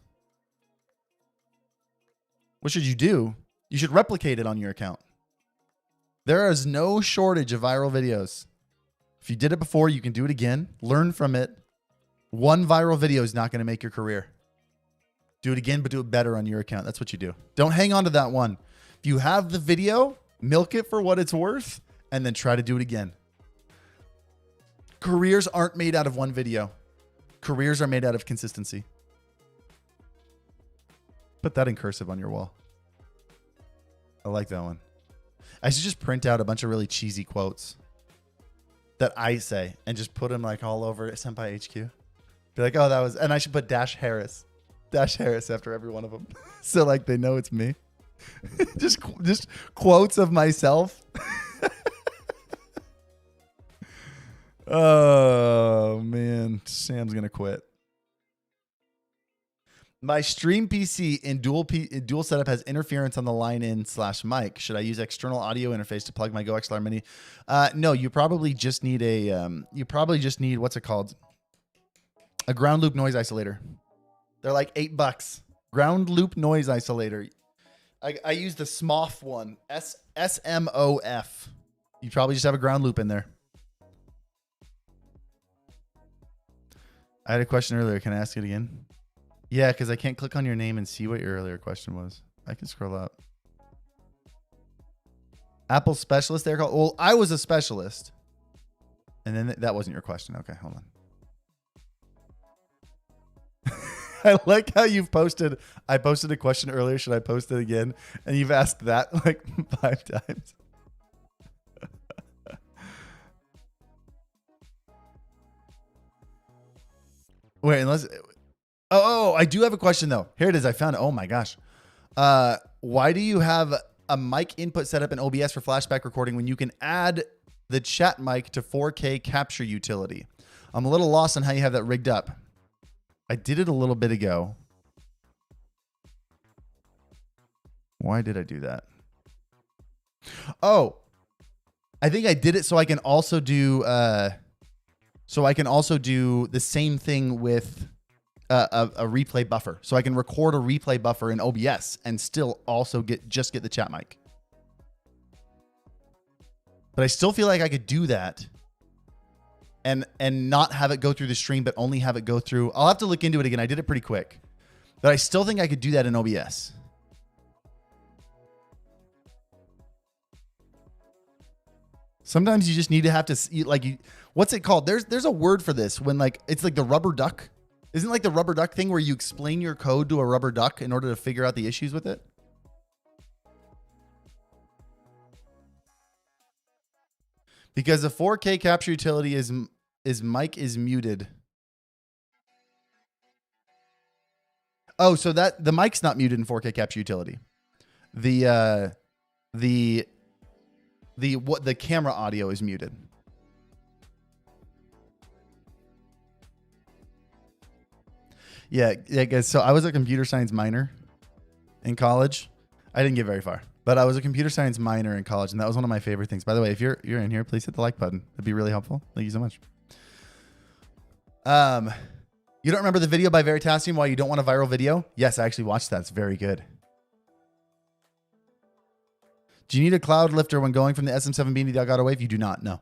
What should you do? You should replicate it on your account. There is no shortage of viral videos. If you did it before, you can do it again. Learn from it. One viral video is not going to make your career. Do it again, but do it better on your account. That's what you do. Don't hang on to that one. If you have the video, milk it for what it's worth, and then try to do it again. Careers aren't made out of one video. Careers are made out of consistency. Put that in cursive on your wall. I like that one. I should just print out a bunch of really cheesy quotes that I say and just put them like all over SenpaiHQ. Be like, oh, that was, and I should put Harris after every one of them. So like they know it's me. just quotes of myself. Oh man, Sam's gonna quit. My stream PC in dual setup has interference on the line in /mic. Should I use external audio interface to plug my Go XLR Mini? No, you probably just need what's it called? A ground loop noise isolator. They're like $8. Ground loop noise isolator. I use the SMOF one. SMOF. You probably just have a ground loop in there. I had a question earlier. Can I ask it again? Yeah, because I can't click on your name and see what your earlier question was. I can scroll up. Apple specialist there. Well, I was a specialist. And then that wasn't your question. Okay, hold on. I like how you've posted. I posted a question earlier. Should I post it again? And you've asked that like 5 times. Wait, unless... Oh, I do have a question, though. Here it is. I found it. Oh, my gosh. Why do you have a mic input set up in OBS for flashback recording when you can add the chat mic to 4K capture utility? I'm a little lost on how you have that rigged up. I did it a little bit ago. Why did I do that? Oh, I think I did it so I can also do... So I can also do the same thing with a replay buffer. So I can record a replay buffer in OBS and still also get the chat mic. But I still feel like I could do that and not have it go through the stream, but only have it go through. I'll have to look into it again. I did it pretty quick, but I still think I could do that in OBS. Sometimes you just need to have to like, what's it called? There's a word for this when like, it's like the rubber duck. Isn't it like the rubber duck thing where you explain your code to a rubber duck in order to figure out the issues with it? Because the 4K capture utility is mic is muted. Oh, so that the mic's not muted in 4K capture utility. The camera audio is muted. Yeah, guys. So I was a computer science minor in college. I didn't get very far, but I was a computer science minor in college, and that was one of my favorite things. By the way, if you're in here, please hit the like button. It'd be really helpful. Thank you so much. You don't remember the video by Veritasium why you don't want a viral video? Yes, I actually watched that. It's very good. Do you need a cloud lifter when going from the SM7B to the Elgato Wave? You do not. No.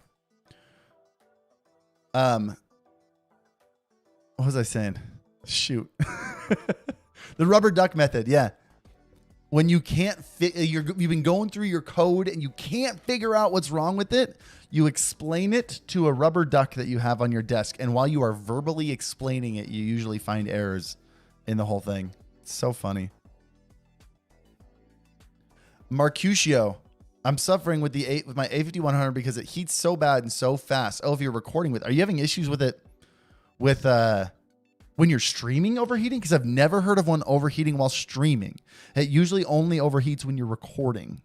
What was I saying? Shoot. The rubber duck method. Yeah. When you can't you've been going through your code and you can't figure out what's wrong with it, you explain it to a rubber duck that you have on your desk. And while you are verbally explaining it, you usually find errors in the whole thing. It's so funny. Marcutio, I'm suffering with my A5100 because it heats so bad and so fast. Oh, if you're recording with, are you having issues with it with when you're streaming overheating? Because I've never heard of one overheating while streaming. It usually only overheats when you're recording.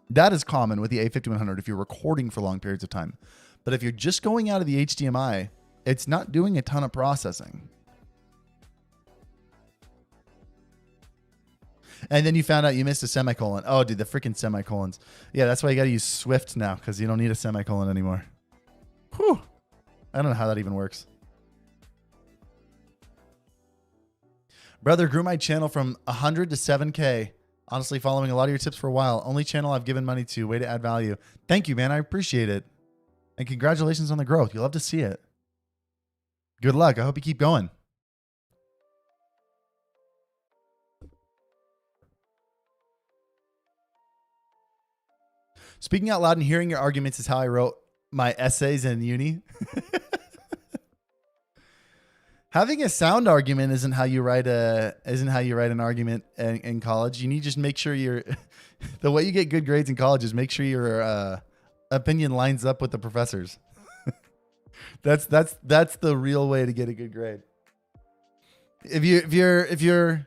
That is common with the A5100 if you're recording for long periods of time. But if you're just going out of the HDMI, it's not doing a ton of processing. And then you found out you missed a semicolon. Oh, dude, the freaking semicolons. Yeah, that's why you got to use Swift now, because you don't need a semicolon anymore. Whew. I don't know how that even works. Brother, grew my channel from 100 to 7K. Honestly, following a lot of your tips for a while. Only channel I've given money to. Way to add value. Thank you, man. I appreciate it. And congratulations on the growth. You'll love to see it. Good luck. I hope you keep going. Speaking out loud and hearing your arguments is how I wrote my essays in uni. Having a sound argument isn't how you write an argument in college. You need to just make sure the way you get good grades in college is make sure your opinion lines up with the professor's. That's the real way to get a good grade. If you're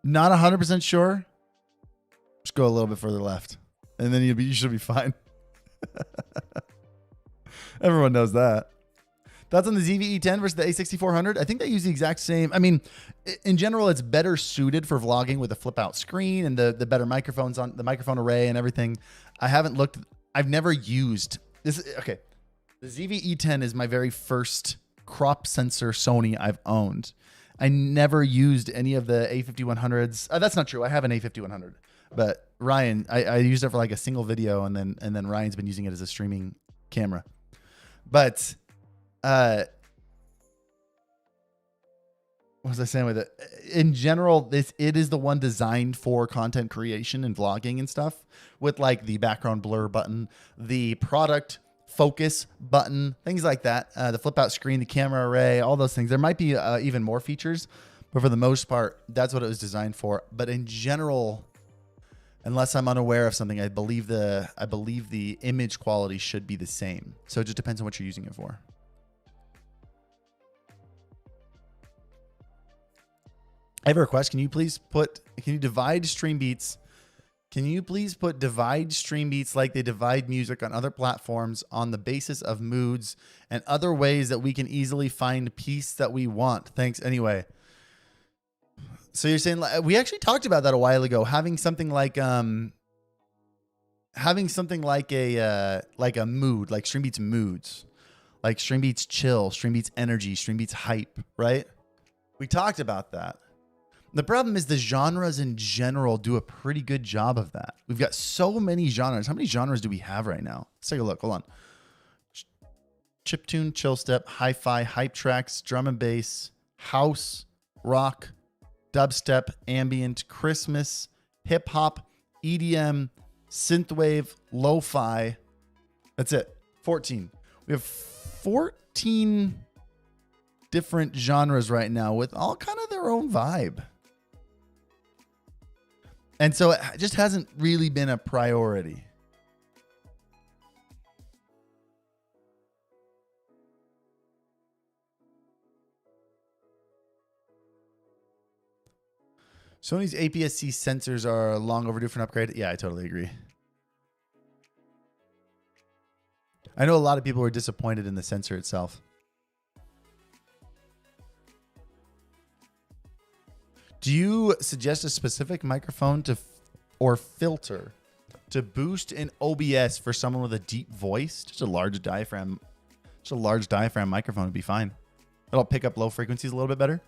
not 100% sure, just go a little bit further left, and then you should be fine. Everyone knows that. Thoughts on the ZV-E10 versus the A6400? I think they use the exact same. I mean, in general, it's better suited for vlogging with a flip out screen and the better microphones on the microphone array and everything. I've never used this. Okay. The ZV-E10 is my very first crop sensor Sony I've owned. I never used any of the A5100s. That's not true. I have an A5100, but Ryan, I used it for like a single video, and then Ryan's been using it as a streaming camera. But what was I saying with it? In general, it is the one designed for content creation and vlogging and stuff, with like the background blur button, the product focus button, things like that, the flip out screen, the camera array, all those things. There might be even more features, but for the most part, that's what it was designed for. But in general, unless I'm unaware of something, I believe the image quality should be the same. So it just depends on what you're using it for. I have a request. Can you divide StreamBeats? Can you please divide StreamBeats like they divide music on other platforms on the basis of moods and other ways that we can easily find peace that we want? Thanks anyway. So you're saying, we actually talked about that a while ago, having something like a mood, like StreamBeats moods. like StreamBeats Chill, StreamBeats Energy, StreamBeats Hype, right? We talked about that. The problem is the genres in general do a pretty good job of that. We've got so many genres. How many genres do we have right now? Let's take a look. Hold on. Chiptune, chill step, hi-fi, hype tracks, drum and bass, house, rock, dubstep, ambient, Christmas, hip hop, EDM, synthwave, lo-fi. That's it. 14. We have 14 different genres right now with all kind of their own vibe. And so it just hasn't really been a priority. Sony's APS-C sensors are long overdue for an upgrade. Yeah, I totally agree. I know a lot of people were disappointed in the sensor itself. Do you suggest a specific microphone or filter to boost in OBS for someone with a deep voice? Just a large diaphragm. Just a large diaphragm microphone would be fine. It'll pick up low frequencies a little bit better.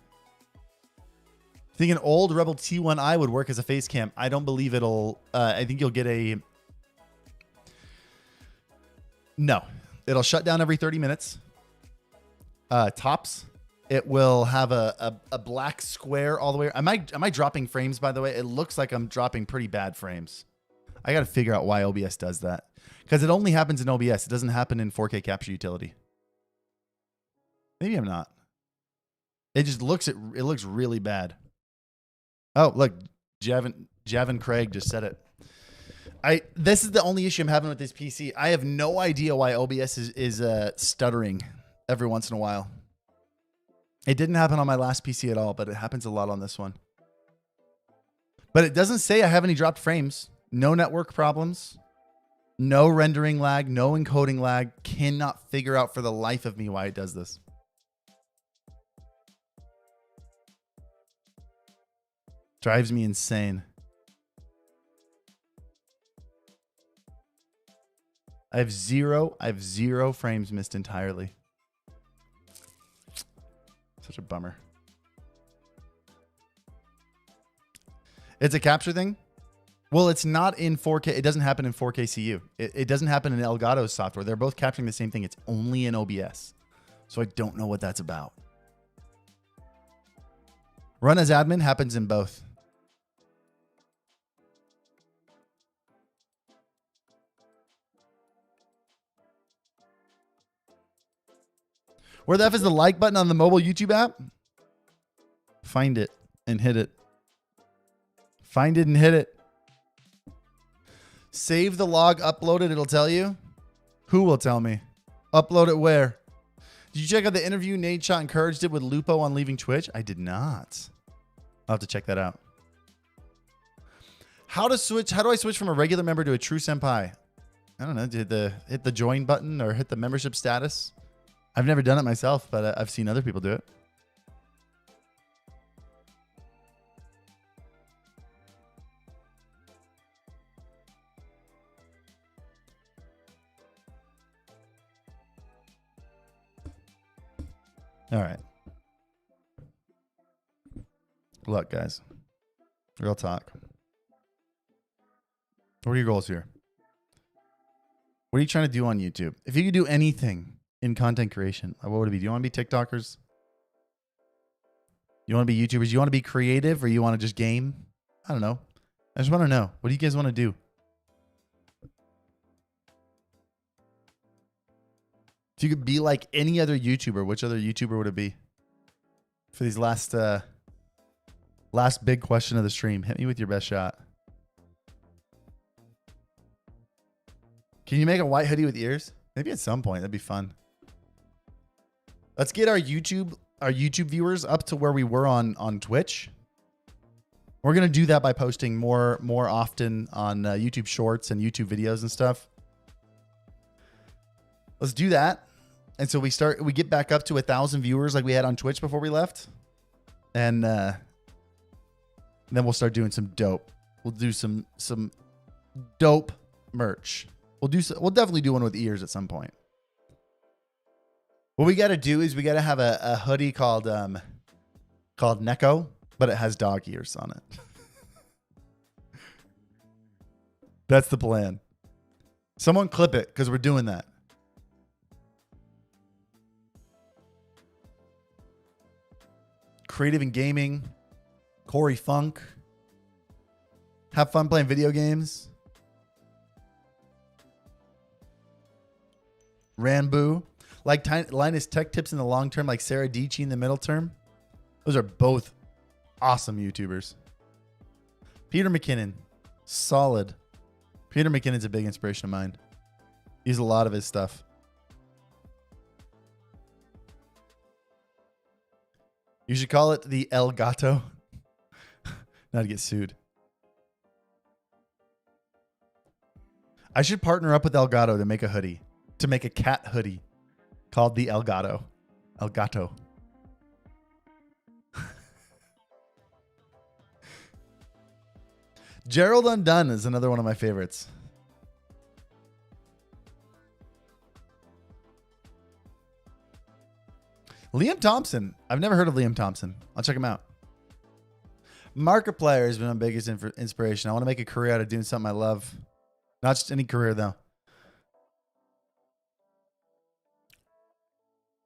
I think an old Rebel T1i would work as a face cam. I don't believe it'll. I think you'll get a. No, it'll shut down every 30 minutes. Tops. It will have a black square all the way. Am I dropping frames, by the way? It looks like I'm dropping pretty bad frames. I got to figure out why OBS does that. Because it only happens in OBS. It doesn't happen in 4K capture utility. Maybe I'm not. It just looks it looks really bad. Oh, look, Javin Craig just said it. This is the only issue I'm having with this PC. I have no idea why OBS is stuttering every once in a while. It didn't happen on my last PC at all, but it happens a lot on this one. But it doesn't say I have any dropped frames. No network problems. No rendering lag. No encoding lag. Cannot figure out for the life of me why it does this. Drives me insane. I have zero frames missed entirely. Such a bummer. It's a capture thing? Well, it's not in 4K. It doesn't happen in 4K CU. It doesn't happen in Elgato's software. They're both capturing the same thing. It's only in OBS. So I don't know what that's about. Run as admin happens in both. Where the F is the like button on the mobile YouTube app? Find it and hit it. Find it and hit it. Save the log, upload it, it'll tell you. Who will tell me? Upload it where? Did you check out the interview Nate Shot and Courage did with Lupo on leaving Twitch? I did not. I'll have to check that out. How do I switch from a regular member to a true senpai? I don't know. Hit the join button or hit the membership status? I've never done it myself, but I've seen other people do it. All right. Look, guys. Real talk. What are your goals here? What are you trying to do on YouTube? If you could do anything in content creation, what would it be? Do you want to be TikTokers? You want to be YouTubers? You want to be creative or you want to just game? I don't know. I just want to know. What do you guys want to do? If you could be like any other YouTuber, which other YouTuber would it be? For these last big question of the stream, hit me with your best shot. Can you make a white hoodie with ears? Maybe at some point. That'd be fun. Let's get our YouTube viewers up to where we were on Twitch. We're gonna do that by posting more often on YouTube Shorts and YouTube videos and stuff. Let's do that. And so we get back up to 1,000 viewers like we had on Twitch before we left. And then we'll start doing some dope. We'll do some dope merch. We'll definitely do one with ears at some point. What we got to do is we got to have a hoodie called Neko, but it has dog ears on it. That's the plan. Someone clip it because we're doing that. Creative and gaming. Corey Funk. Have fun playing video games. Rambo. Like Linus Tech Tips in the long term, like Sarah Dici in the middle term. Those are both awesome YouTubers. Peter McKinnon. Solid. Peter McKinnon's a big inspiration of mine. Use a lot of his stuff. You should call it the El Gato. Not to get sued. I should partner up with Elgato to make a hoodie. To make a cat hoodie called the Elgato. Elgato. Gerald Undone is another one of my favorites. Liam Thompson. I've never heard of Liam Thompson. I'll check him out. Markiplier has been my biggest inspiration. I want to make a career out of doing something I love. Not just any career, though.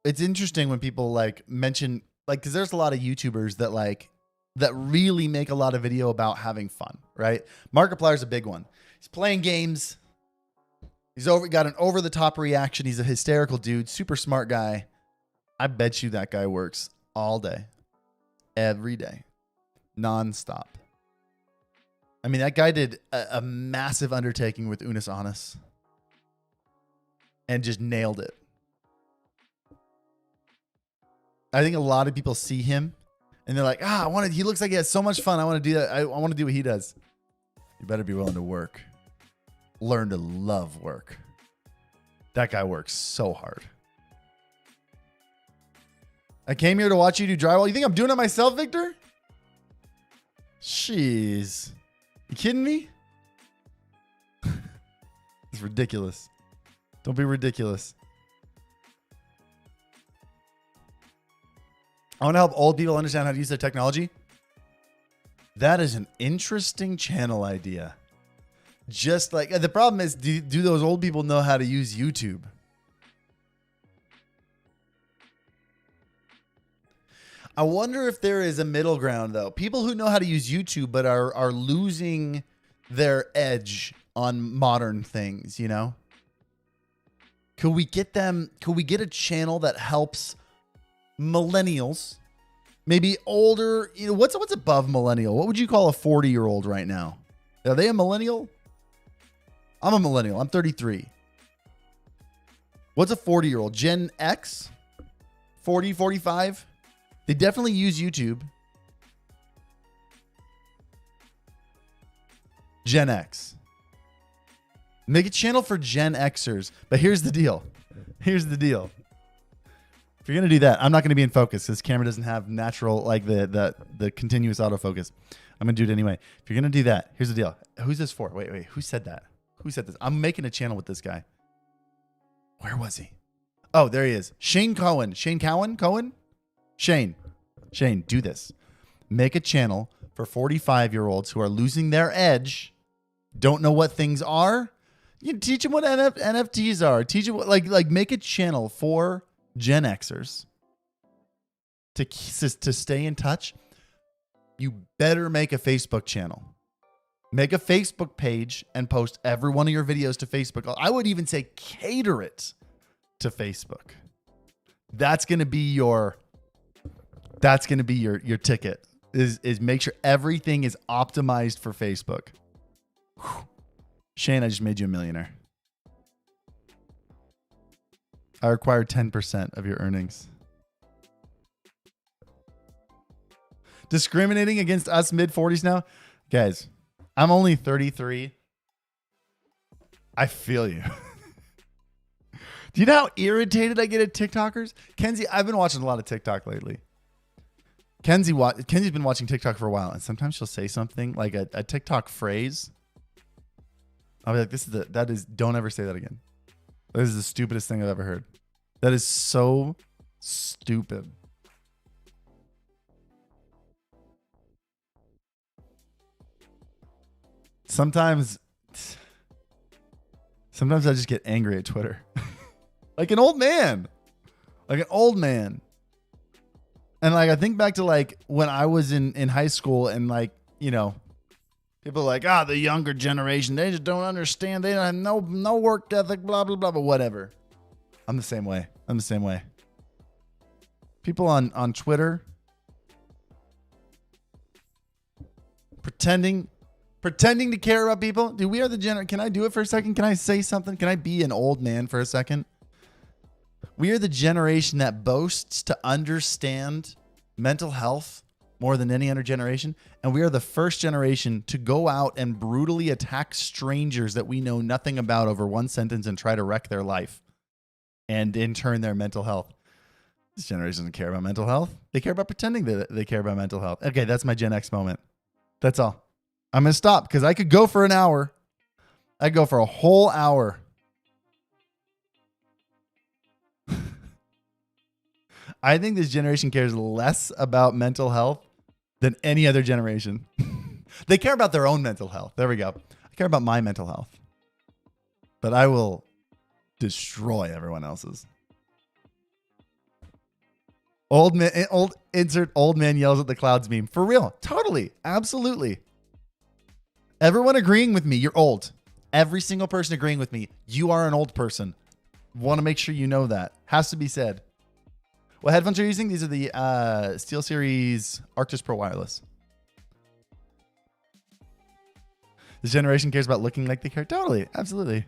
It's interesting when people like mention, like, because there's a lot of YouTubers that like, that really make a lot of video about having fun, right? Markiplier is a big one. He's playing games. He's got an over-the-top reaction. He's a hysterical dude, super smart guy. I bet you that guy works all day, every day, nonstop. I mean, that guy did a massive undertaking with Unis Honest and just nailed it. I think a lot of people see him and they're like, he looks like he has so much fun. I want to do that. I want to do what he does. You better be willing to work. Learn to love work. That guy works so hard. I came here to watch you do drywall. You think I'm doing it myself, Victor? Jeez. You kidding me? It's ridiculous. Don't be ridiculous. I want to help old people understand how to use their technology. That is an interesting channel idea. Just like, the problem is, do those old people know how to use YouTube? I wonder if there is a middle ground, though. People who know how to use YouTube but are losing their edge on modern things, you know? Could we get a channel that helps millennials, maybe older, you know, what's above millennial? What would you call a 40-year-old right now? Are they a millennial? I'm a millennial. I'm 33. What's a 40-year-old? Gen X? 40, 45? They definitely use YouTube. Gen X. Make a channel for Gen Xers. But here's the deal. Here's the deal. If you're going to do that, I'm not going to be in focus. This camera doesn't have natural, like the continuous autofocus. I'm going to do it anyway. If you're going to do that, here's the deal. Who's this for? Wait. Who said that? Who said this? I'm making a channel with this guy. Where was he? Oh, there he is. Shane Cohen. Shane Cohen? Cohen? Shane, do this. Make a channel for 45-year-olds who are losing their edge, don't know what things are. You teach them what NFTs are. Teach them what, like make a channel for Gen Xers to stay in touch. You better make a Facebook channel. Make a Facebook page and post every one of your videos to Facebook. I would even say cater it to Facebook. That's going to be your ticket. Is make sure everything is optimized for Facebook. Whew. Shane, I just made you a millionaire. I require 10% of your earnings. Discriminating against us mid-40s now? Guys, I'm only 33. I feel you. Do you know how irritated I get at TikTokers? Kenzie, I've been watching a lot of TikTok lately. Kenzie's been watching TikTok for a while, and sometimes she'll say something like a TikTok phrase. I'll be like, don't ever say that again. This is the stupidest thing I've ever heard. That is so stupid. Sometimes I just get angry at Twitter. Like an old man. Like an old man. And like I think back to like when I was in high school and like, you know, people are like, the younger generation, they just don't understand. They don't have no work ethic, blah, blah, blah, but whatever. I'm the same way. People on Twitter pretending to care about people. Dude, we are the generation. Can I do it for a second? Can I say something? Can I be an old man for a second? We are the generation that boasts to understand mental health more than any other generation. And we are the first generation to go out and brutally attack strangers that we know nothing about over one sentence and try to wreck their life. And in turn, their mental health. This generation doesn't care about mental health. They care about pretending that they care about mental health. Okay, that's my Gen X moment. That's all. I'm going to stop because I could go for an hour. I'd go for a whole hour. I think this generation cares less about mental health than any other generation. They care about their own mental health. There we go. I care about my mental health. But I will destroy everyone else's. Insert old man yells at the clouds meme. For real. Totally. Absolutely. Everyone agreeing with me. You're old. Every single person agreeing with me. You are an old person. Want to make sure you know that. Has to be said. What headphones are you using? These are the SteelSeries Arctis Pro Wireless. This generation cares about looking like they care. Totally. Absolutely.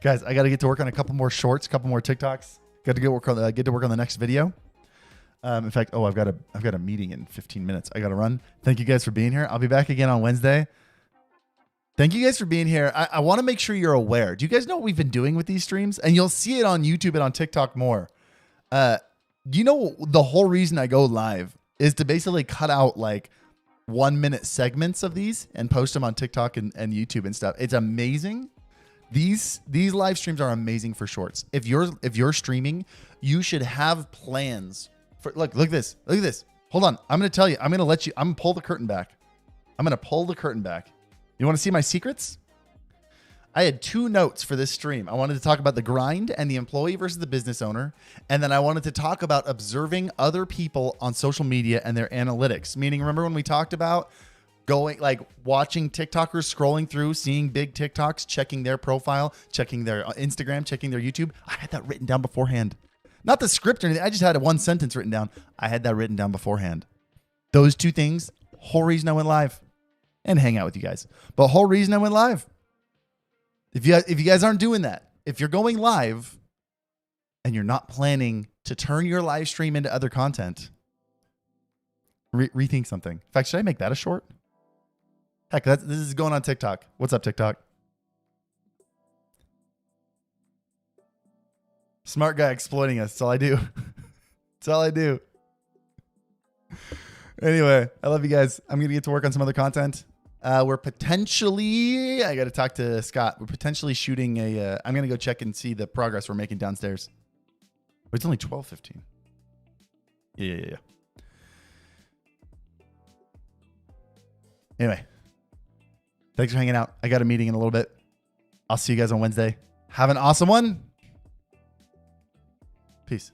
Guys, I got to get to work on a couple more shorts, a couple more TikToks. Got to get to work on the next video. In fact, I've got a meeting in 15 minutes. I got to run. Thank you guys for being here. I'll be back again on Wednesday. Thank you guys for being here. I want to make sure you're aware. Do you guys know what we've been doing with these streams? And you'll see it on YouTube and on TikTok more. You know, the whole reason I go live is to basically cut out like 1-minute segments of these and post them on TikTok and YouTube and stuff. It's amazing. These live streams are amazing for shorts. If you're streaming, you should have plans for look at this. Look at this. Hold on. I'm going to tell you. I'm going to pull the curtain back. You want to see my secrets? I had 2 notes for this stream. I wanted to talk about the grind and the employee versus the business owner. And then I wanted to talk about observing other people on social media and their analytics. Meaning, remember when we talked about watching TikTokers scrolling through, seeing big TikToks, checking their profile, checking their Instagram, checking their YouTube? I had that written down beforehand. Not the script or anything. I just had 1 sentence written down. I had that written down beforehand. Those 2 things, whole reason I went live and hang out with you guys. But whole reason I went live. If you guys aren't doing that, if you're going live and you're not planning to turn your live stream into other content, rethink something. In fact, should I make that a short? Heck, this is going on TikTok. What's up, TikTok? Smart guy exploiting us. That's all I do. That's all I do. Anyway, I love you guys. I'm going to get to work on some other content. We're potentially, I got to talk to Scott. We're potentially shooting I'm going to go check and see the progress we're making downstairs. But it's only 12:15. Yeah. Anyway, thanks for hanging out. I got a meeting in a little bit. I'll see you guys on Wednesday. Have an awesome one. Peace.